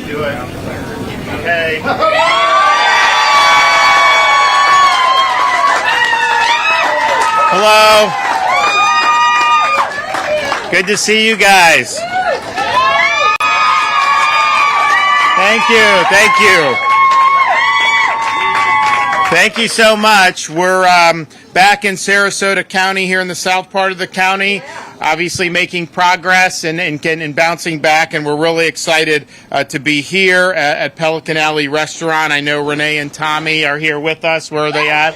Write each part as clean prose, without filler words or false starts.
Do it. Okay. Hello. Good to see you guys. Thank you. Thank you. Thank you so much. We're back in Sarasota County here in the south part of the county, obviously making progress and bouncing back, and we're really excited to be here at Pelican Alley Restaurant. I know Renee and Tommy are here with us. Where are they at?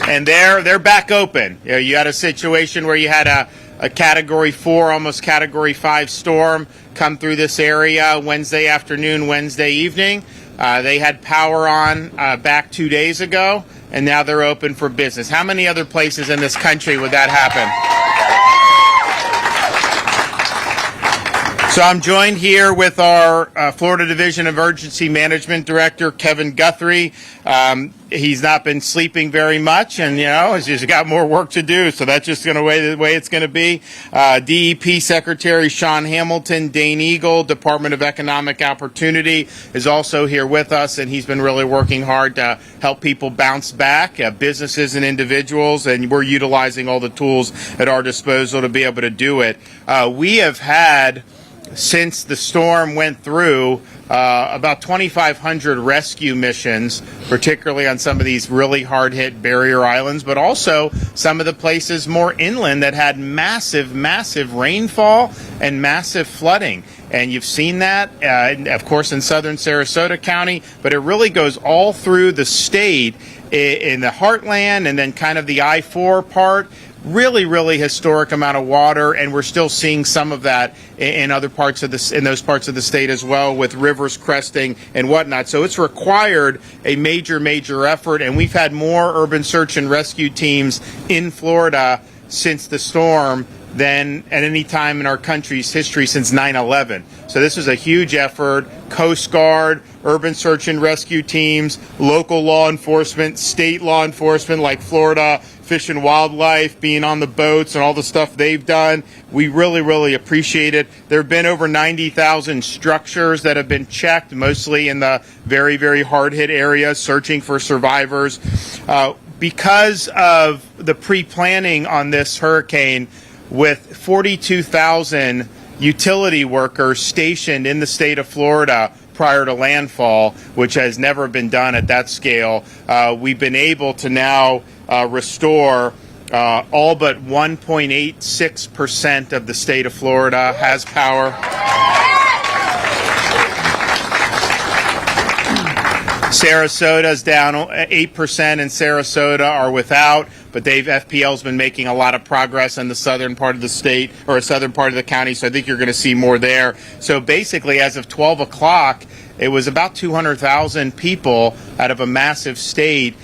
And they're back open. You know, you had a situation where you had a Category 4, almost Category 5 storm come through this area Wednesday afternoon, Wednesday evening. They had power on back 2 days ago, and now they're open for business. How many other places in this country would that happen? So I'm joined here with our Florida Division of Emergency Management Director, Kevin Guthrie. He's not been sleeping very much, and, you know, he's just got more work to do, so that's just going to be the way it's going to be. DEP Secretary Sean Hamilton, Dane Eagle, Department of Economic Opportunity, is also here with us, and he's been really working hard to help people bounce back, businesses and individuals, and we're utilizing all the tools at our disposal to be able to do it. We have had, since the storm went through, about 2,500 rescue missions, particularly on some of these really hard-hit barrier islands, but also some of the places more inland that had massive rainfall and massive flooding. And you've seen that, of course, in southern Sarasota County, but it really goes all through the state in the heartland and then kind of the I-4 part. Really historic amount of water, and we're still seeing some of that in other parts of in those parts of the state as well, with rivers cresting and whatnot. So it's required a major effort, and we've had more urban search and rescue teams in Florida since the storm than at any time in our country's history since 9/11. So this is a huge effort. Coast Guard, urban search and rescue teams, local law enforcement, state law enforcement like Florida Fish and Wildlife, being on the boats and all the stuff they've done. We really appreciate it. There have been over 90,000 structures that have been checked, mostly in the very hard-hit areas, searching for survivors. Because of the pre-planning on this hurricane, with 42,000 utility workers stationed in the state of Florida prior to landfall, which has never been done at that scale, we've been able to now restore all but 1.86% of the state of Florida has power. Sarasota's down 8%, and Sarasota are without, but FPL's been making a lot of progress in the southern part of the state, or southern part of the county, so I think you're going to see more there. So basically, as of 12 o'clock, it was about 200,000 people out of a massive state,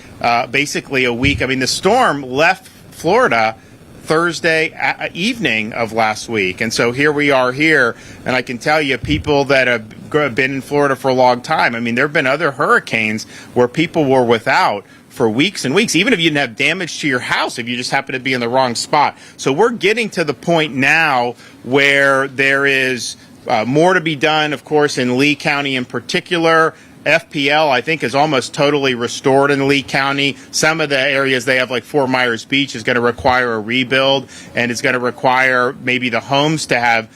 basically a week. I mean, the storm left Florida Thursday evening of last week. And so here we are here, and I can tell you, people that have been in Florida for a long time, I mean, there have been other hurricanes where people were without for weeks and weeks, even if you didn't have damage to your house, if you just happen to be in the wrong spot. So we're getting to the point now where there is more to be done, of course, in Lee County in particular. FPL, I think, is almost totally restored in Lee County. Some of the areas they have, like Fort Myers Beach, is going to require a rebuild, and it's going to require maybe the homes to have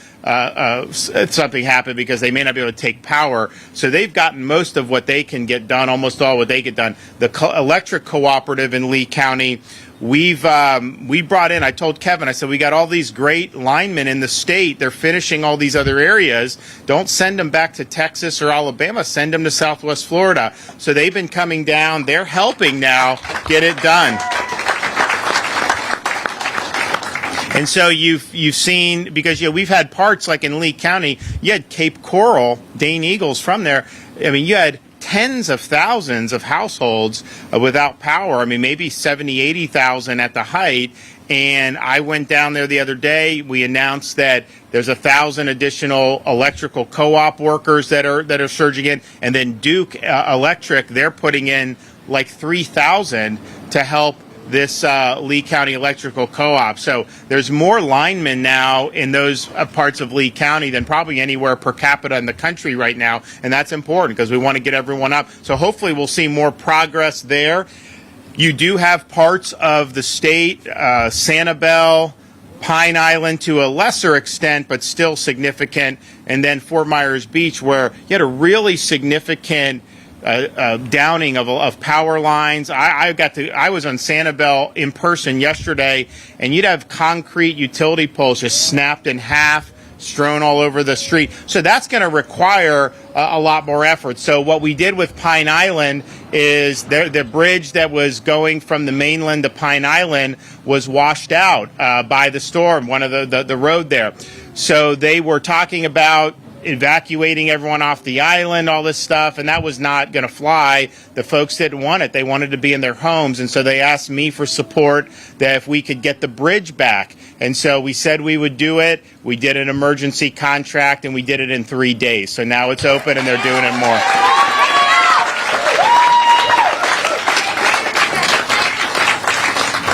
something happen because they may not be able to take power. So they've gotten most of what they can get done, almost all what they get done. The electric cooperative in Lee County, we brought in, I told Kevin, I said, we got all these great linemen in the state. They're finishing all these other areas. Don't send them back to Texas or Alabama. Send them to Southwest Florida. So they've been coming down. They're helping now get it done. And so you've seen, because we've had parts like in Lee County, you had Cape Coral, Dane Eagles from there. I mean, you had tens of thousands of households without power. I mean, maybe 70, 80,000 at the height. And I went down there the other day. We announced that there's 1,000 additional electrical co-op workers that are surging in. And then Duke Electric, they're putting in like 3,000 to help this Lee County Electrical Co-op. So there's more linemen now in those parts of Lee County than probably anywhere per capita in the country right now. And that's important because we want to get everyone up. So hopefully we'll see more progress there. You do have parts of the state, Sanibel, Pine Island to a lesser extent, but still significant. And then Fort Myers Beach, where you had a really significant downing of power lines. I was on Sanibel in person yesterday, and you'd have concrete utility poles just snapped in half, strewn all over the street. So that's going to require a lot more effort. So what we did with Pine Island is the bridge that was going from the mainland to Pine Island was washed out by the storm, one of the road there. So they were talking about evacuating everyone off the island, all this stuff, and that was not going to fly. The folks didn't want it. They wanted to be in their homes, and so they asked me for support that if we could get the bridge back. And so we said we would do it. We did an emergency contract, and we did it in 3 days. So now it's open, and they're doing it more.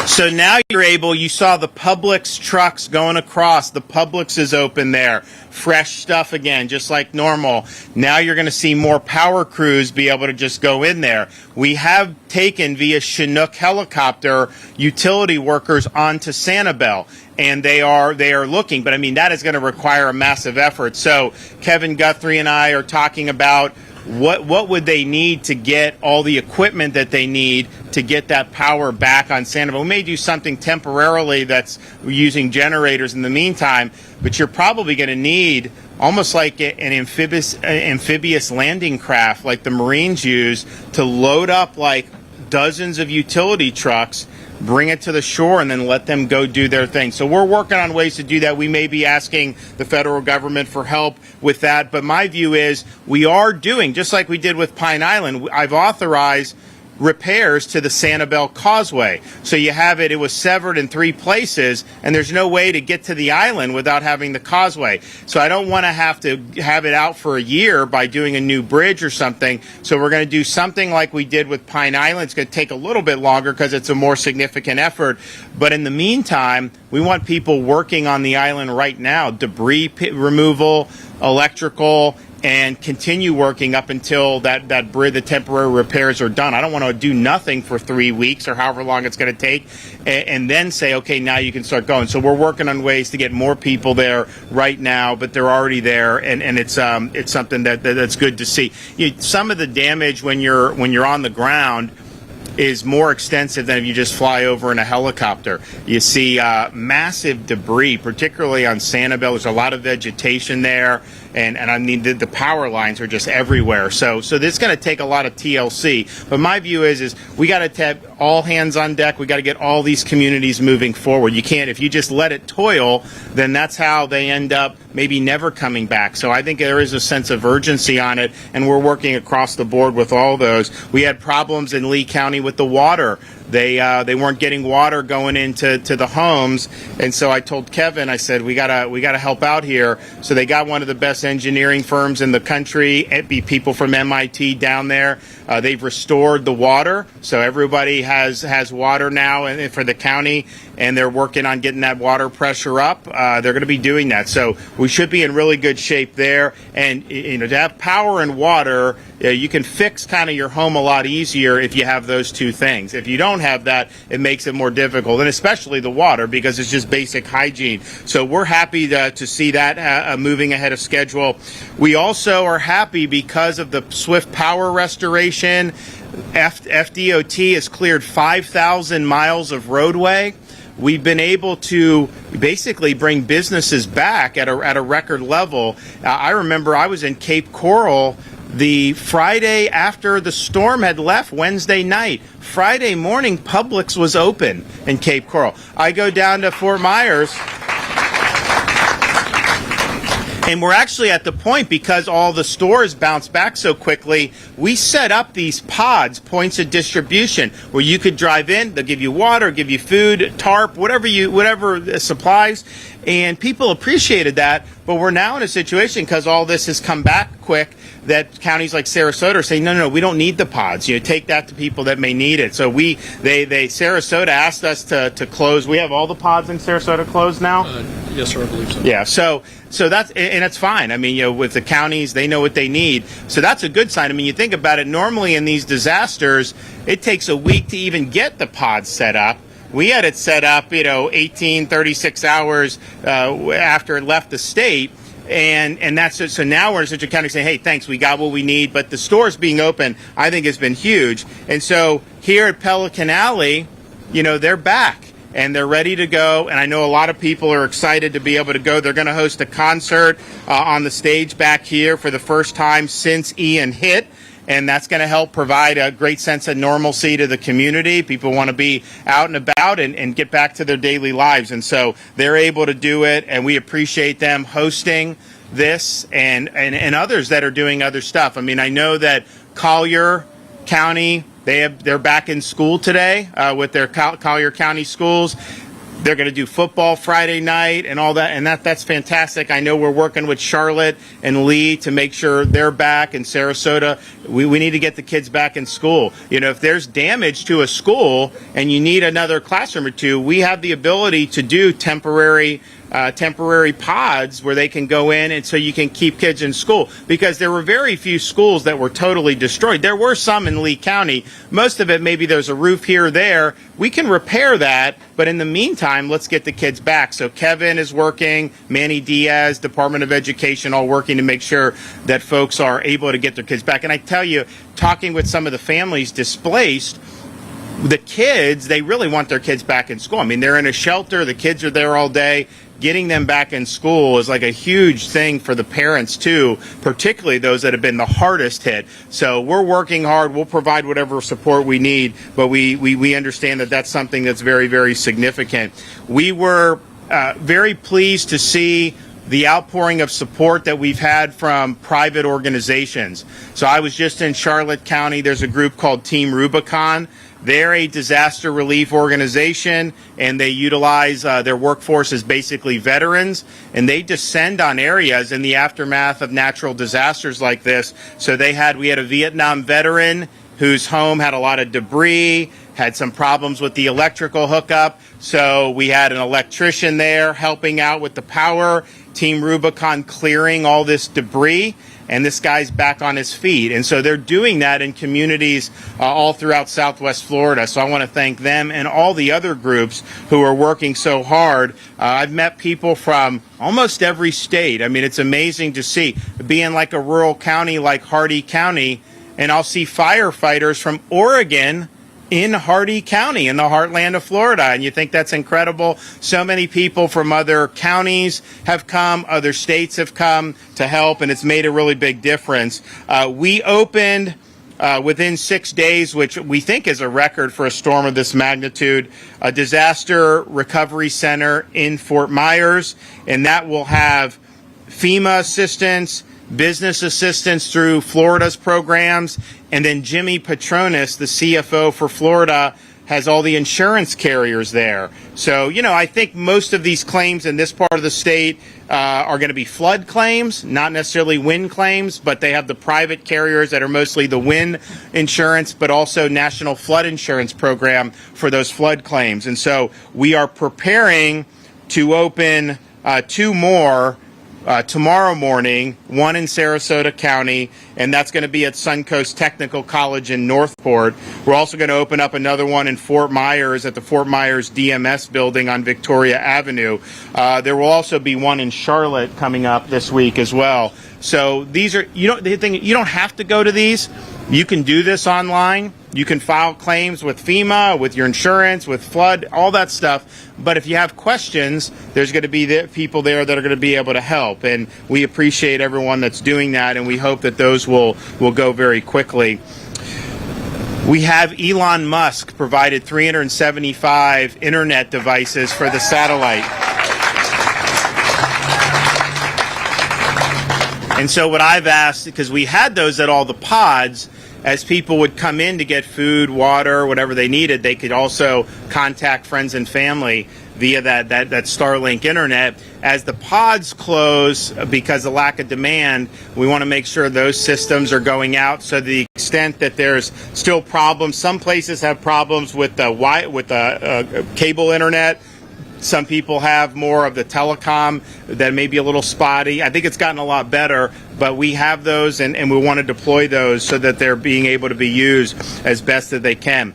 So now you saw the Publix trucks going across. The Publix is open there. Fresh stuff again, just like normal. Now you're going to see more power crews be able to just go in there. We have taken via Chinook helicopter utility workers onto Sanibel, and they are looking. But I mean, that is going to require a massive effort. So Kevin Guthrie and I are talking about what would they need to get all the equipment that they need to get that power back on Sanibel. We may do something temporarily that's using generators in the meantime, but you're probably going to need almost like an amphibious landing craft like the Marines use to load up like dozens of utility trucks, bring it to the shore, and then let them go do their thing. So we're working on ways to do that. We may be asking the federal government for help with that. But my view is we are doing, just like we did with Pine Island, I've authorized repairs to the Sanibel Causeway. So you have it was severed in 3 places, and there's no way to get to the island without having the causeway. So I don't want to have it out for a year by doing a new bridge or something. So we're going to do something like we did with Pine Island. It's going to take a little bit longer because it's a more significant effort. But in the meantime, we want people working on the island right now, debris removal, electrical, and continue working up until that bridge, the temporary repairs are done. I don't want to do nothing for 3 weeks or however long it's going to take and then say, okay, now you can start going. So we're working on ways to get more people there right now, but they're already there, and it's something that's good to see. Some of the damage when you're on the ground is more extensive than if you just fly over in a helicopter. You see massive debris, particularly on Sanibel. There's a lot of vegetation there. and I mean the power lines are just everywhere. So this is going to take a lot of TLC. But my view is we got to have all hands on deck. We got to get all these communities moving forward. You can't, if you just let it toil, then that's how they end up maybe never coming back. So I think there is a sense of urgency on it, and we're working across the board with all those. We had problems in Lee County with the water. They weren't getting water going into the homes, and so I told Kevin, I said we gotta help out here. So they got one of the best engineering firms in the country, people from MIT down there. They've restored the water, so everybody has water now for the county, and they're working on getting that water pressure up. They're going to be doing that, so we should be in really good shape there. And to have power and water, you can fix kind of your home a lot easier if you have those two things. If you don't have that, it makes it more difficult, and especially the water, because it's just basic hygiene. So we're happy to see that moving ahead of schedule. We also are happy because of the swift power restoration. FDOT has cleared 5,000 miles of roadway. We've been able to basically bring businesses back at a record level. I remember I was in Cape Coral the Friday after the storm had left, Wednesday night. Friday morning, Publix was open in Cape Coral. I go down to Fort Myers, and we're actually at the point, because all the stores bounced back so quickly, we set up these pods, points of distribution, where you could drive in, they'll give you water, give you food, tarp, whatever supplies, and people appreciated that. But we're now in a situation, because all this has come back quick, that counties like Sarasota are saying, no, we don't need the pods. Take that to people that may need it. So Sarasota asked us to close. We have all the pods in Sarasota closed now? Yes, sir, I believe so. Yeah, so that's fine. I mean, with the counties, they know what they need. So that's a good sign. I mean, you think about it, normally in these disasters, it takes a week to even get the pods set up. We had it set up, 36 hours after it left the state. And that's it. So now we're in such a county saying, hey, thanks, we got what we need. But the stores being open, I think, has been huge. And so here at Pelican Alley, they're back and they're ready to go. And I know a lot of people are excited to be able to go. They're going to host a concert on the stage back here for the first time since Ian hit. And that's going to help provide a great sense of normalcy to the community. People want to be out and about and get back to their daily lives. And so they're able to do it, and we appreciate them hosting this and others that are doing other stuff. I mean, I know that Collier County, they're back in school today with their Collier County schools. They're going to do football Friday night and all that, and that's fantastic. I know we're working with Charlotte and Lee to make sure they're back, and Sarasota. We need to get the kids back in school. If there's damage to a school and you need another classroom or two, we have the ability to do temporary pods where they can go in, and so you can keep kids in school, because there were very few schools that were totally destroyed. There were some in Lee County. Most of it, maybe there's a roof here or there. We can repair that, but in the meantime, let's get the kids back. So Kevin is working, Manny Diaz, Department of Education, all working to make sure that folks are able to get their kids back. And I tell you, talking with some of the families displaced, the kids, they really want their kids back in school. I mean, they're in a shelter, the kids are there all day. Getting them back in school is like a huge thing for the parents too, particularly those that have been the hardest hit. So we're working hard. We'll provide whatever support we need, but we understand that that's something that's very, very significant. We were very pleased to see the outpouring of support that we've had from private organizations. So I was just in Charlotte County. There's a group called Team Rubicon. They're a disaster relief organization, and they utilize their workforce as basically veterans, and they descend on areas in the aftermath of natural disasters like this. So we had a Vietnam veteran whose home had a lot of debris, had some problems with the electrical hookup. So we had an electrician there helping out with the power, Team Rubicon clearing all this debris, and this guy's back on his feet. And so they're doing that in communities all throughout Southwest Florida. So I want to thank them and all the other groups who are working so hard. I've met people from almost every state. I mean, it's amazing to see, being like a rural county like Hardy County, and I'll see firefighters from Oregon in Hardee County, in the heartland of Florida. And you think that's incredible. So many people from other counties have come, other states have come to help, and it's made a really big difference. We opened within 6 days, which we think is a record for a storm of this magnitude, a disaster recovery center in Fort Myers, and that will have FEMA assistance, business assistance through Florida's programs, and then Jimmy Patronis, the CFO for Florida, has all the insurance carriers there. So, I think most of these claims in this part of the state are going to be flood claims, not necessarily wind claims, but they have the private carriers that are mostly the wind insurance, but also National Flood Insurance Program for those flood claims. And so we are preparing to open 2 more tomorrow morning, one in Sarasota County, and that's going to be at Suncoast Technical College in Northport. We're also going to open up another one in Fort Myers at the Fort Myers DMS building on Victoria Avenue. There will also be one in Charlotte coming up this week as well. So these are, you don't have to go to these. You can do this online. You can file claims with FEMA, with your insurance, with flood, all that stuff. But if you have questions, there's going to be the people there that are going to be able to help. And we appreciate everyone that's doing that, and we hope that those will go very quickly. We have Elon Musk provided 375 internet devices for the satellite. And so what I've asked, because we had those at all the pods, as people would come in to get food, water, whatever they needed, they could also contact friends and family via that Starlink internet. As the pods close because of lack of demand, we want to make sure those systems are going out. So to the extent that there's still problems, some places have problems with the cable internet. Some people have more of the telecom that may be a little spotty. I think it's gotten a lot better, but we have those, and we want to deploy those so that they're being able to be used as best that they can.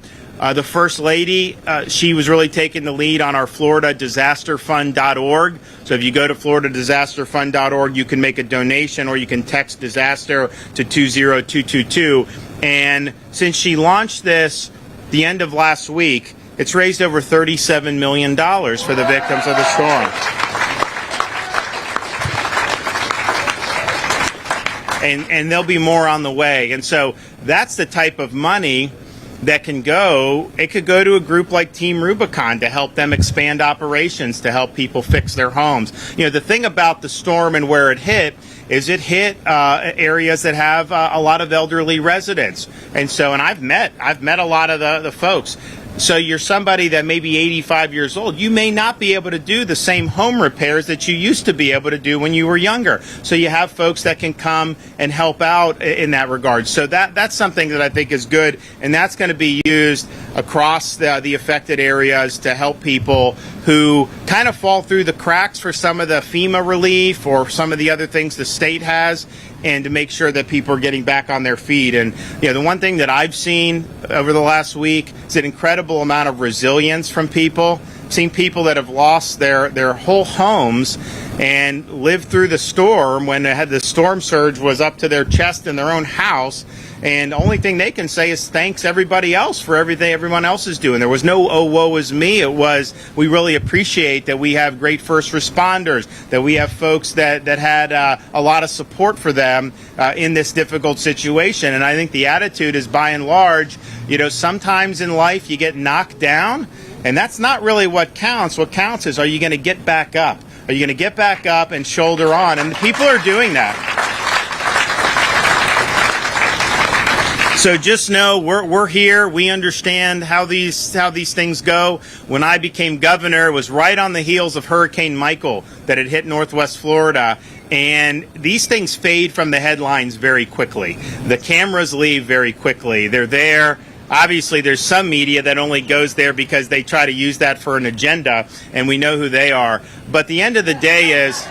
The First Lady, she was really taking the lead on our FloridaDisasterFund.org. So if you go to FloridaDisasterFund.org, you can make a donation or you can text disaster to 20222. And since she launched this the end of last week, it's raised over $37 million for the victims of the storm. And there'll be more on the way. And so that's the type of money that can go. It could go to a group like Team Rubicon to help them expand operations, to help people fix their homes. The thing about the storm and where it hit is it hit areas that have a lot of elderly residents. And I've met a lot of the folks. So you're somebody that may be 85 years old. You may not be able to do the same home repairs that you used to be able to do when you were younger. So you have folks that can come and help out in that regard. So that's something that I think is good, and that's going to be used across the affected areas to help people who kind of fall through the cracks for some of the FEMA relief or some of the other things the state has, and to make sure that people are getting back on their feet. And the one thing that I've seen over the last week is an incredible amount of resilience from people. I've seen people that have lost their whole homes and lived through the storm when they had the storm surge was up to their chest in their own house. And the only thing they can say is thanks everybody else for everything everyone else is doing. There was no, oh, woe is me. It was, we really appreciate that we have great first responders, that we have folks that had a lot of support for them in this difficult situation. And I think the attitude is, by and large, sometimes in life you get knocked down, and that's not really what counts. What counts is, are you going to get back up? Are you going to get back up and shoulder on? And people are doing that. So just know we're here. We understand how these things go. When I became governor, it was right on the heels of Hurricane Michael that had hit Northwest Florida. And these things fade from the headlines very quickly. The cameras leave very quickly. They're there. Obviously, there's some media that only goes there because they try to use that for an agenda, and we know who they are. But the end of the day is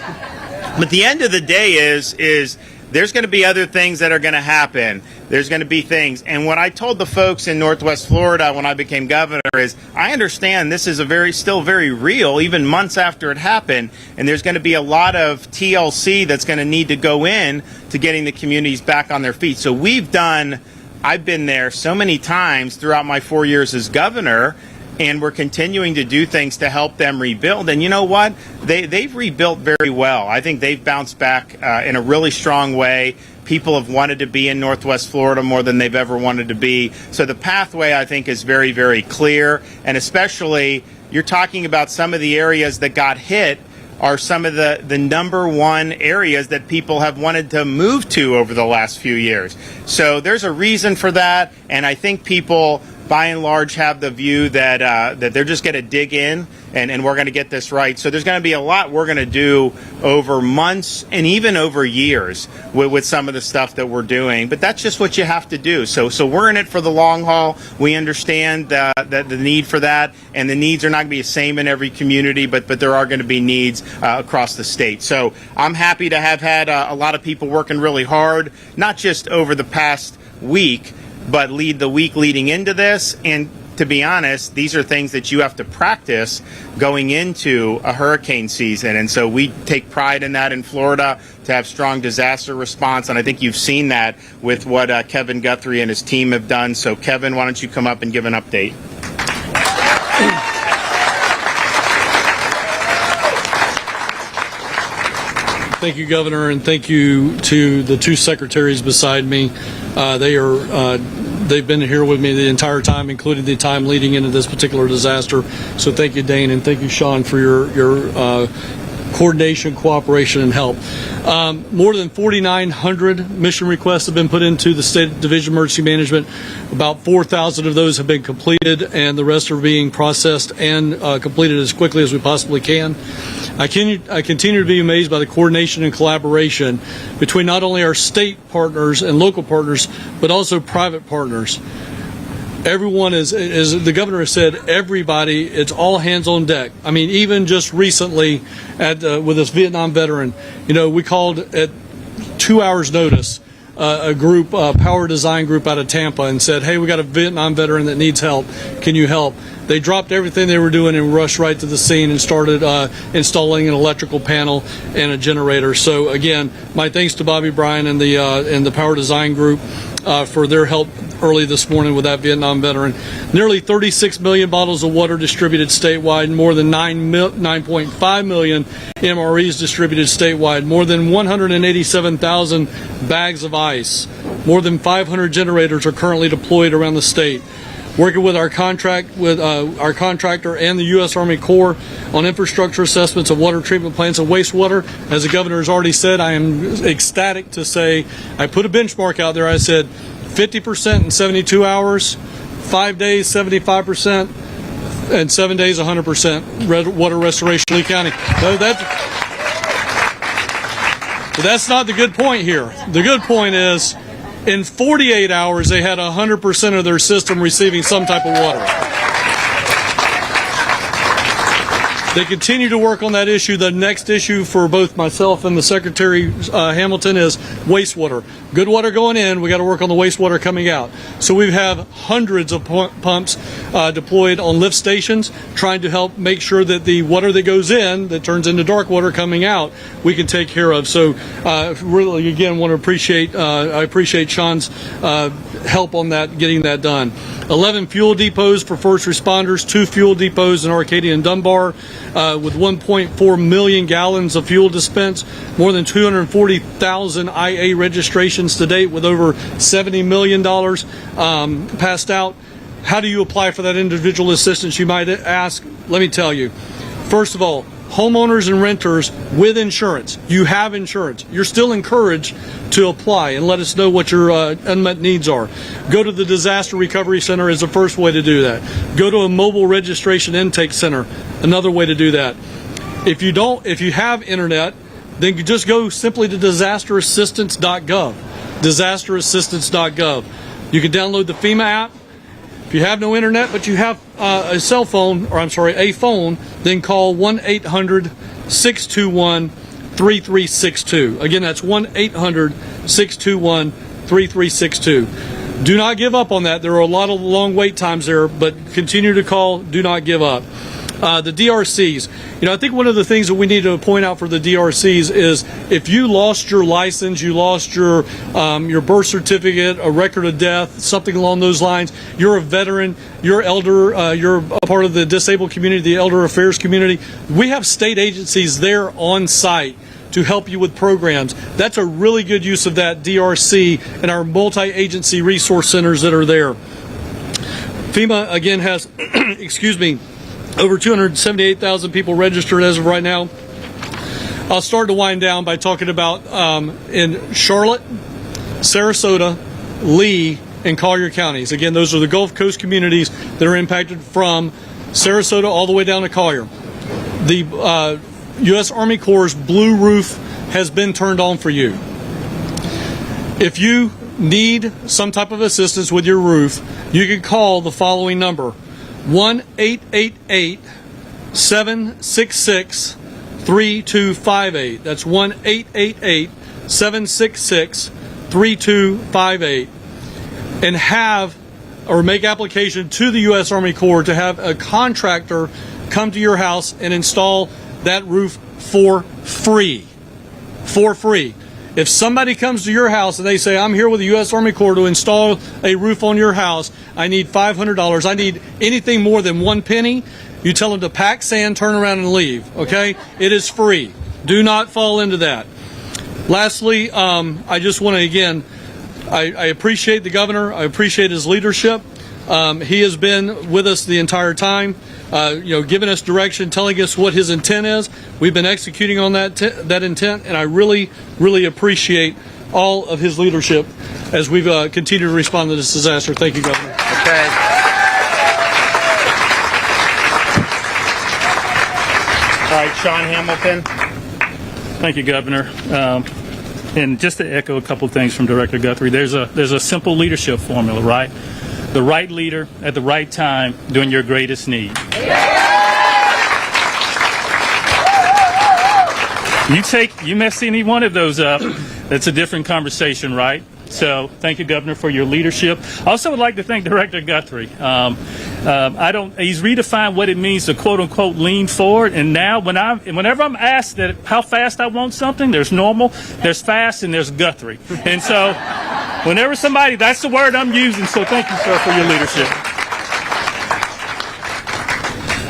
there's going to be other things that are going to happen. There's going to be things. And what I told the folks in Northwest Florida when I became governor is, I understand this is still very real, even months after it happened. And there's going to be a lot of TLC that's going to need to go in to getting the communities back on their feet. So we've done, I've been there so many times throughout my 4 years as governor, and we're continuing to do things to help them rebuild. And you know what? They've rebuilt very well. I think they've bounced back in a really strong way. People have wanted to be in Northwest Florida more than they've ever wanted to be. So the pathway, I think, is very, very clear. And especially, you're talking about some of the areas that got hit are some of the number one areas that people have wanted to move to over the last few years. So there's a reason for that, and I think people, by and large, have the view that that they're just going to dig in and we're going to get this right. So there's going to be a lot we're going to do over months and even over years with some of the stuff that we're doing. But that's just what you have to do. So we're in it for the long haul. We understand that the need for that, and the needs are not going to be the same in every community, but there are going to be needs across the state. So I'm happy to have had a lot of people working really hard, not just over the past week, but the week leading into this. And to be honest, these are things that you have to practice going into a hurricane season. And so we take pride in that in Florida, to have strong disaster response. And I think you've seen that with what Kevin Guthrie and his team have done. So Kevin, why don't you come up and give an update? Thank you, Governor, and thank you to the two secretaries beside me. They've been here with me the entire time, including the time leading into this particular disaster. So thank you, Dane, and thank you, Sean, for your coordination, cooperation, and help. More than 4,900 mission requests have been put into the State Division of Emergency Management. About 4,000 of those have been completed, and the rest are being processed and completed as quickly as we possibly can. I continue to be amazed by the coordination and collaboration between not only our state partners and local partners, but also private partners. Everyone is, as the governor has said, everybody, it's all hands on deck. I mean, even just recently with this Vietnam veteran, we called at 2 hours notice a group, power design group out of Tampa, and said, hey, we got a Vietnam veteran that needs help. Can you help? They dropped everything they were doing and rushed right to the scene and started installing an electrical panel and a generator. So again, my thanks to Bobby Bryan and the power design group for their help early this morning with that Vietnam veteran. Nearly 36 million bottles of water distributed statewide, more than 9.5 million MREs distributed statewide, more than 187,000 bags of ice, more than 500 generators are currently deployed around the state. Working with our contractor and the U.S. Army Corps on infrastructure assessments of water treatment plants and wastewater. As the governor has already said, I am ecstatic to say I put a benchmark out there. I said 50% in 72 hours, 5 days 75%, and 7 days 100% water restoration in Lee County. No, that's not the good point here. The good point is, in 48 hours, they had 100% of their system receiving some type of water. They continue to work on that issue. The next issue for both myself and the Secretary Hamilton is wastewater. Good water going in, we got to work on the wastewater coming out. So we have hundreds of pumps deployed on lift stations, trying to help make sure that the water that goes in, that turns into dark water coming out, we can take care of. So really, again, want to I appreciate Sean's help on that, getting that done. 11 fuel depots for first responders, 2 fuel depots in Arcadia and Dunbar, with 1.4 million gallons of fuel dispensed, more than 240,000 IA registrations to date, with over $70 million passed out. How do you apply for that individual assistance, you might ask? Let me tell you. First of all, homeowners and renters with insurance. You have insurance. You're still encouraged to apply and let us know what your unmet needs are. Go to the Disaster Recovery Center is the first way to do that. Go to a mobile registration intake center, another way to do that. If you have internet, then you just go simply to disasterassistance.gov. Disasterassistance.gov. You can download the FEMA app. If you have no internet, but you have a phone, then call 1-800-621-3362. Again, that's 1-800-621-3362. Do not give up on that. There are a lot of long wait times there, but continue to call. Do not give up. The DRCs. I think one of the things that we need to point out for the DRCs is if you lost your license, you lost your birth certificate, a record of death, something along those lines, you're a veteran, you're elder, you're a part of the disabled community, the elder affairs community, we have state agencies there on site to help you with programs. That's a really good use of that DRC and our multi-agency resource centers that are there. FEMA, again, has, excuse me, over 278,000 people registered as of right now. I'll start to wind down by talking about in Charlotte, Sarasota, Lee, and Collier counties. Again, those are the Gulf Coast communities that are impacted from Sarasota all the way down to Collier. The U.S. Army Corps' blue roof has been turned on for you. If you need some type of assistance with your roof, you can call the following number: 1-888-766-3258. That's 1-888-766-3258. And make application to the U.S. Army Corps to have a contractor come to your house and install that roof for free. For free. If somebody comes to your house and they say, I'm here with the U.S. Army Corps to install a roof on your house, I need $500, I need anything more than 1 penny, you tell them to pack sand, turn around, and leave. Okay? It is free. Do not fall into that. Lastly, I just want to, again, I appreciate the governor. I appreciate his leadership. He has been with us the entire time, giving us direction, telling us what his intent is. We've been executing on that intent, and I really, really appreciate all of his leadership as we've continued to respond to this disaster. Thank you, Governor. Okay. All right, Sean Hamilton. Thank you, Governor. And just to echo a couple things from Director Guthrie, there's a simple leadership formula, right? The right leader at the right time during your greatest need. You mess any one of those up, that's a different conversation, right? So thank you, Governor, for your leadership. I also would like to thank Director Guthrie. He's redefined what it means to quote unquote lean forward. And now whenever I'm asked that how fast I want something, there's normal, there's fast, and there's Guthrie. And so whenever that's the word I'm using. So thank you, sir, for your leadership.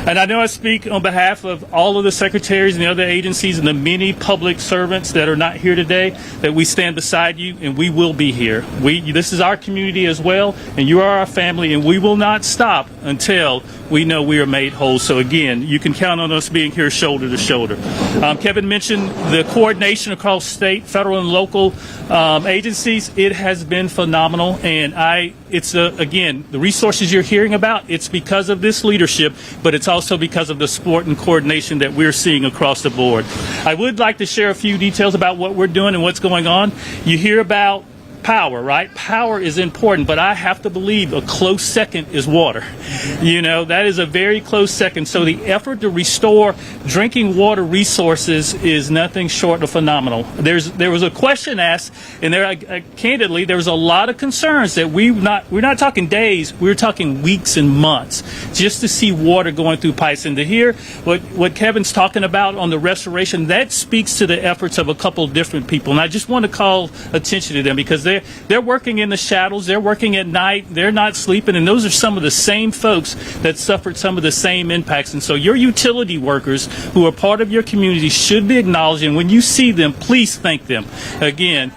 And I know I speak on behalf of all of the secretaries and the other agencies and the many public servants that are not here today, that we stand beside you and we will be here. This is our community as well, and you are our family, and we will not stop until we know we are made whole. So again, you can count on us being here shoulder to shoulder. Kevin mentioned the coordination across state, federal, and local agencies. It has been phenomenal, and again, the resources you're hearing about, it's because of this leadership, but it's also because of the support and coordination that we're seeing across the board. I would like to share a few details about what we're doing and what's going on. You hear about power, right? Power is important, but I have to believe a close second is water. That is a very close second. So the effort to restore drinking water resources is nothing short of phenomenal. There was a question asked, and candidly, there was a lot of concerns that we're not talking days, we're talking weeks and months just to see water going through pipes. And to hear what Kevin's talking about on the restoration, that speaks to the efforts of a couple of different people. And I just want to call attention to them because they're working in the shadows, they're working at night, they're not sleeping, and those are some of the same folks that suffered some of the same impacts. And so your utility workers who are part of your community should be acknowledged, and when you see them, please thank them. Again,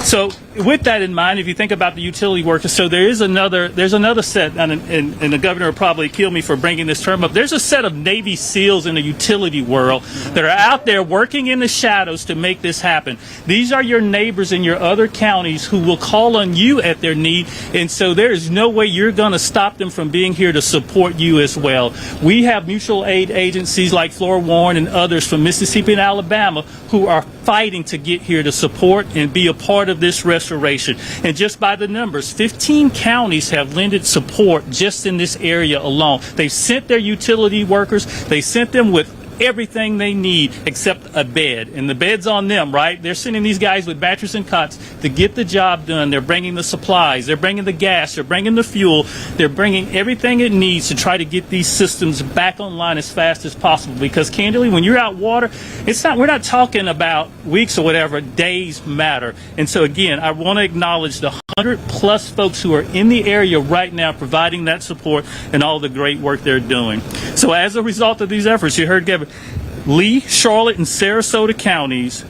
so with that in mind, if you think about the utility workers, so there's another set, and the governor will probably kill me for bringing this term up. There's a set of Navy SEALs in the utility world that are out there working in the shadows to make this happen. These are your neighbors in your other counties who will call on you at their need, and so there is no way you're going to stop them from being here to support you as well. We have mutual aid agencies like Flora Warren and others from Mississippi and Alabama who are fighting to get here to support and be a part of this restoration. And just by the numbers, 15 counties have lended support just in this area alone. They've sent their utility workers, they sent them with everything they need except a bed. And the bed's on them, right? They're sending these guys with mattresses and cots to get the job done. They're bringing the supplies. They're bringing the gas. They're bringing the fuel. They're bringing everything it needs to try to get these systems back online as fast as possible. Because candidly, when you're out water, we're not talking about weeks or whatever. Days matter. And so again, I want to acknowledge the 100+ folks who are in the area right now providing that support and all the great work they're doing. So as a result of these efforts, you heard Kevin, Lee, Charlotte, and Sarasota counties,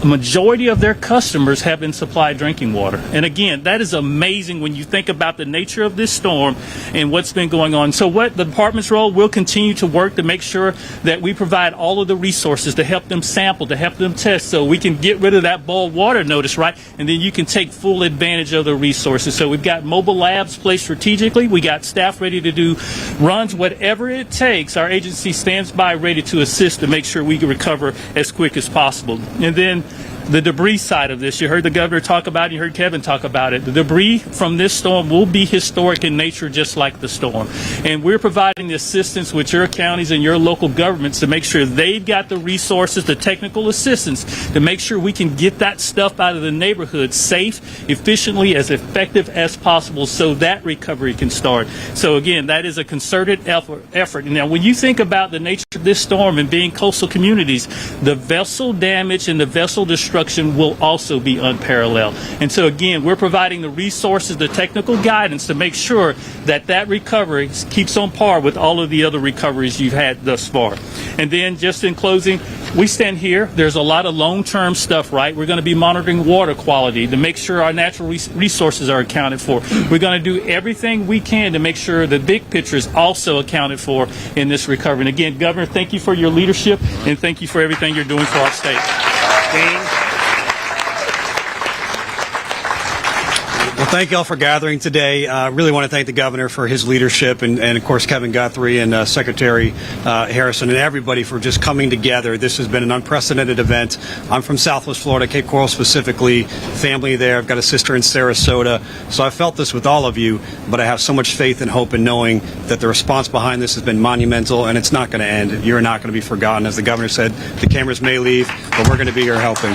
a majority of their customers have been supplied drinking water. And again, that is amazing when you think about the nature of this storm and what's been going on. So what the department's role will continue to work to make sure that we provide all of the resources to help them sample, to help them test, so we can get rid of that boiled water notice, right? And then you can take full advantage of the resources. So we've got mobile labs placed strategically. We got staff ready to do runs, whatever it takes. Our agency stands by ready to assist to make sure we can recover as quick as possible. And then the debris side of this, you heard the governor talk about it, you heard Kevin talk about it. The debris from this storm will be historic in nature, just like the storm. And we're providing the assistance with your counties and your local governments to make sure they've got the resources, the technical assistance, to make sure we can get that stuff out of the neighborhood safe, efficiently, as effective as possible, so that recovery can start. So again, that is a concerted effort. Now, when you think about the nature of this storm and being coastal communities, the vessel damage and the vessel destruction will also be unparalleled. And so again, we're providing the resources, the technical guidance to make sure that that recovery keeps on par with all of the other recoveries you've had thus far. And then just in closing, we stand here. There's a lot of long-term stuff, right? We're going to be monitoring water quality to make sure our natural resources are accounted for. We're going to do everything we can to make sure the big picture is also accounted for in this recovery. And again, Governor, thank you for your leadership, and thank you for everything you're doing for our state. Dean? Well, thank you all for gathering today. I really want to thank the governor for his leadership and of course, Kevin Guthrie and Secretary Harrison and everybody for just coming together. This has been an unprecedented event. I'm from Southwest Florida, Cape Coral specifically, family there. I've got a sister in Sarasota. So I felt this with all of you, but I have so much faith and hope in knowing that the response behind this has been monumental, and it's not going to end. You're not going to be forgotten. As the governor said, the cameras may leave, but we're going to be here helping.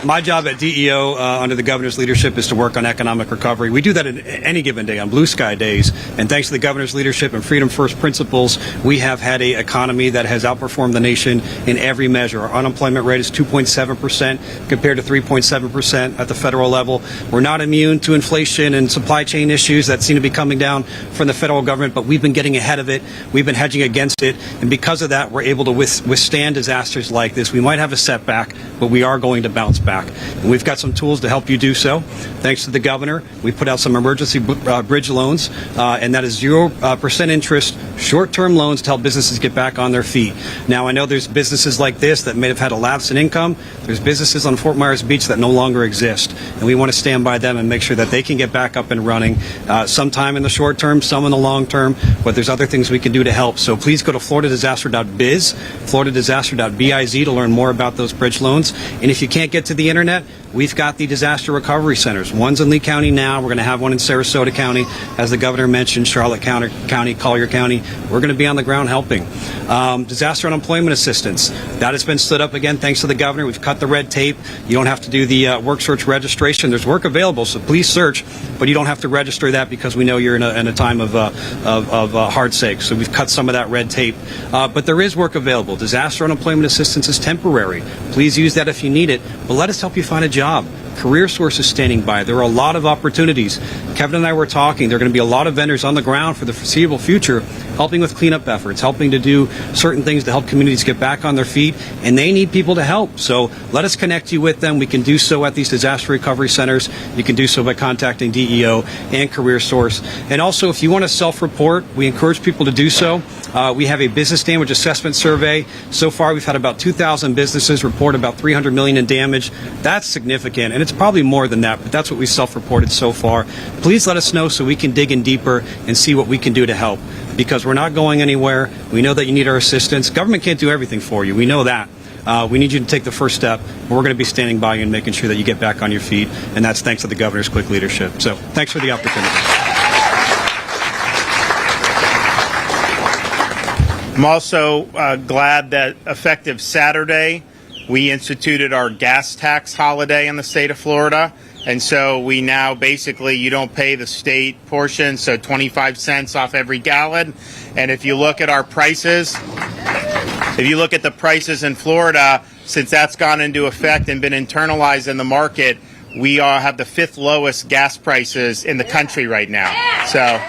My job at DEO under the governor's leadership is to work on economic recovery. We do that any given day, on blue sky days. And thanks to the governor's leadership and Freedom First principles, we have had an economy that has outperformed the nation in every measure. Our unemployment rate is 2.7% compared to 3.7% at the federal level. We're not immune to inflation and supply chain issues that seem to be coming down from the federal government, but we've been getting ahead of it. We've been hedging against it. And because of that, we're able to withstand disasters like this. We might have a setback, but we are going to bounce back. And we've got some tools to help you do so. Thanks to the governor, we put out some emergency bridge loans, and that is 0% interest, short-term loans to help businesses get back on their feet. Now, I know there's businesses like this that may have had a lapse in income. There's businesses on Fort Myers Beach that no longer exist, and we want to stand by them and make sure that they can get back up and running, sometime in the short term, some in the long term, but there's other things we can do to help. So please go to floridadisaster.biz, floridadisaster.biz to learn more about those bridge loans. And if you can't get to the internet, we've got the disaster recovery centers. One's in Lee County now. We're going to have one in Sarasota County, as the governor mentioned, Charlotte County, Collier County. We're going to be on the ground helping. Disaster unemployment assistance. That has been stood up again thanks to the governor. We've cut the red tape. You don't have to do the work search registration. There's work available, so please search, but you don't have to register that because we know you're in a time of hard sake. So we've cut some of that red tape. But there is work available. Disaster unemployment assistance is temporary. Please use that if you need it, but let us help you find a job. CareerSource is standing by. There are a lot of opportunities. Kevin and I were talking. There are going to be a lot of vendors on the ground for the foreseeable future helping with cleanup efforts, helping to do certain things to help communities get back on their feet, and they need people to help. So let us connect you with them. We can do so at these disaster recovery centers. You can do so by contacting DEO and CareerSource. And also, if you want to self-report, we encourage people to do so. We have a business damage assessment survey. So far, we've had about 2,000 businesses report about $300 million in damage. That's significant, and it's probably more than that, but that's what we self-reported so far. Please let us know so we can dig in deeper and see what we can do to help, because we're not going anywhere. We know that you need our assistance. Government can't do everything for you. We know that. We need you to take the first step. We're going to be standing by you and making sure that you get back on your feet, and that's thanks to the governor's quick leadership. So thanks for the opportunity. I'm also glad that effective Saturday, we instituted our gas tax holiday in the state of Florida. And so we now basically, you don't pay the state portion, so 25 cents off every gallon. And if you look at our prices, if you look at the prices in Florida, since that's gone into effect and been internalized in the market, we have the 5th lowest gas prices in the country right now. So,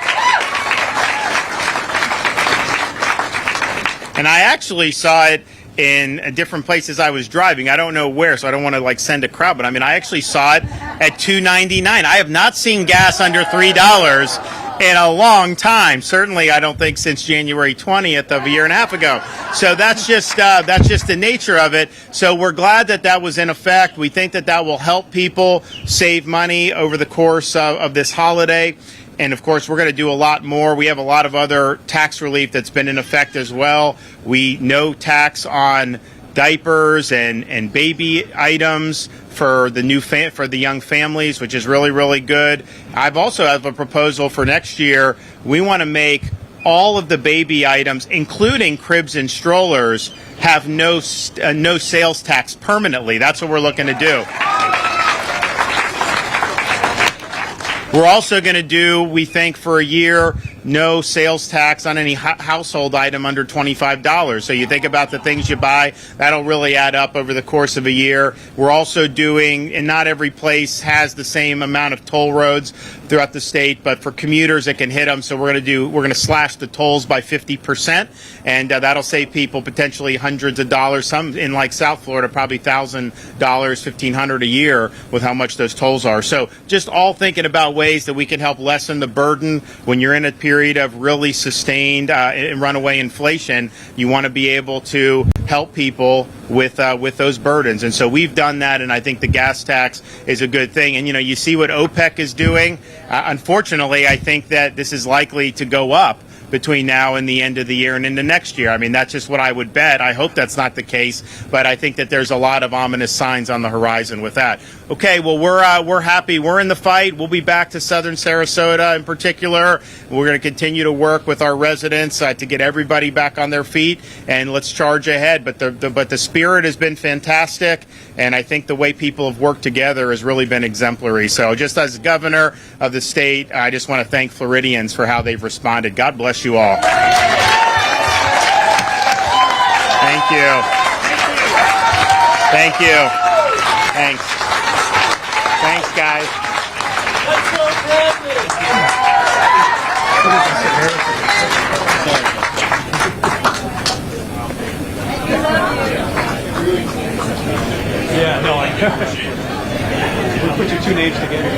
and I actually saw it in different places I was driving. I don't know where, so I don't want to send a crowd, but I mean, I actually saw it at $2.99. I have not seen gas under $3 in a long time. Certainly, I don't think since January 20th of a year and a half ago. So that's just the nature of it. So we're glad that that was in effect. We think that that will help people save money over the course of this holiday. And of course, we're going to do a lot more. We have a lot of other tax relief that's been in effect as well. We no tax on diapers and baby items for the for the young families, which is really, really good. I've also have a proposal for next year. We want to make all of the baby items, including cribs and strollers, have no sales tax permanently. That's what we're looking to do. We're also going to do, we think, for a year, no sales tax on any household item under $25. So you think about the things you buy, that'll really add up over the course of a year. We're also doing, and not every place has the same amount of toll roads throughout the state, but for commuters it can hit them. So we're going to slash the tolls by 50%, and that'll save people potentially hundreds of dollars. Some in South Florida, probably $1,000, $1,500 a year with how much those tolls are. So just all thinking about ways that we can help lessen the burden when you're in a period of really sustained and runaway inflation. You want to be able to help people with those burdens, and so we've done that. And I think the gas tax is a good thing. And you see what OPEC is doing. Unfortunately, I think that this is likely to go up between now and the end of the year and into next year. I mean, that's just what I would bet. I hope that's not the case, but I think that there's a lot of ominous signs on the horizon with that. Okay, well, we're happy. We're in the fight. We'll be back to Southern Sarasota in particular. We're going to continue to work with our residents to get everybody back on their feet, and let's charge ahead. But the spirit has been fantastic, and I think the way people have worked together has really been exemplary. So just as governor of the state, I just want to thank Floridians for how they've responded. God bless you all. Thank you. Thank you. Thanks. Thanks, guys. Let's go, Yeah, no, I We'll put your two names together.